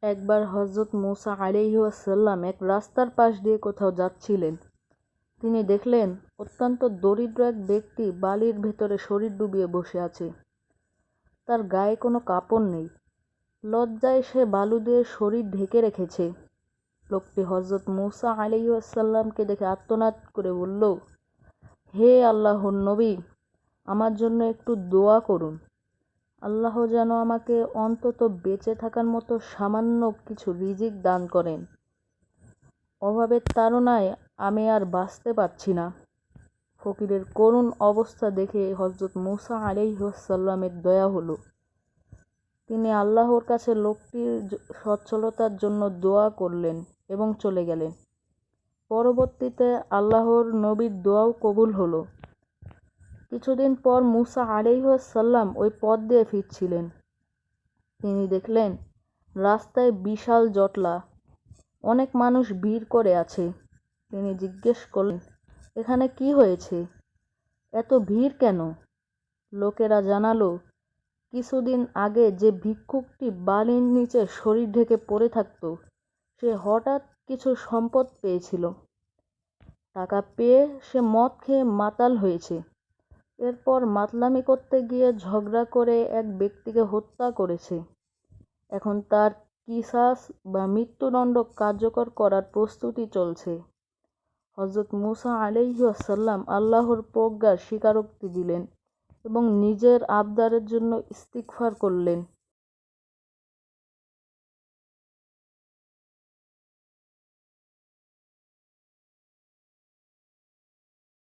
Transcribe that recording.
একবার হযরত মুসা আলাইহিসসালাম এক রাস্তার পাশ দিয়ে কোথাও যাচ্ছিলেন। তিনি দেখলেন অত্যন্ত দরিদ্র এক ব্যক্তি বালির ভেতরে শরীর ডুবিয়ে বসে আছে। তার গায়ে কোনো কাপড় নেই। লজ্জায় সে বালু দিয়ে শরীর ঢেকে রেখেছে। লোকটি হযরত মুসা আলাইহিসসালামকে দেখে আর্তনাদ করে বলল, হে আল্লাহর নবী, আমার জন্য একটু দোয়া করুন। আল্লাহ যেন আমাকে অন্তত বেঁচে থাকার মতো সামান্য কিছু রিজিক দান করেন। অভাবের তাড়নায় আমি আর বাঁচতে পারছি না। ফকিরের করুণ অবস্থা দেখে হযরত মুসা আলাইহিসসালামের দয়া হলো। তিনি আল্লাহর কাছে লোকটির সচ্ছলতার জন্য দোয়া করলেন এবং চলে গেলেন। পরবর্তীতে আল্লাহর নবীর দোয়াও কবুল হলো। কিছুদিন পর মুসা আলাইহিসসালাম ওই পথ দিয়ে ফিরছিলেন। তিনি দেখলেন রাস্তায় বিশাল জটলা, অনেক মানুষ ভিড় করে আছে। তিনি জিজ্ঞেস করলেন, এখানে কি হয়েছে? এত ভিড় কেন? লোকেরা জানালো, কিছুদিন আগে যে ভিক্ষুকটি বালির নিচে শরীর ঢেকে পড়ে থাকত, সে হঠাৎ কিছু সম্পদ পেয়েছিল। টাকা পেয়ে সে মদ খেয়ে মাতাল হয়েছে। এরপর মাতলামি করতে গিয়ে ঝগড়া করে এক ব্যক্তিকে হত্যা করেছে। এখন তার কিসাস বা মৃত্যুদণ্ড কার্যকর করার প্রস্তুতি চলছে। হযরত মুসা আলাইহিসসালাম আল্লাহর প্রজ্ঞার স্বীকারোক্তি দিলেন এবং নিজের আবদারের জন্য ইস্তিগফার করলেন।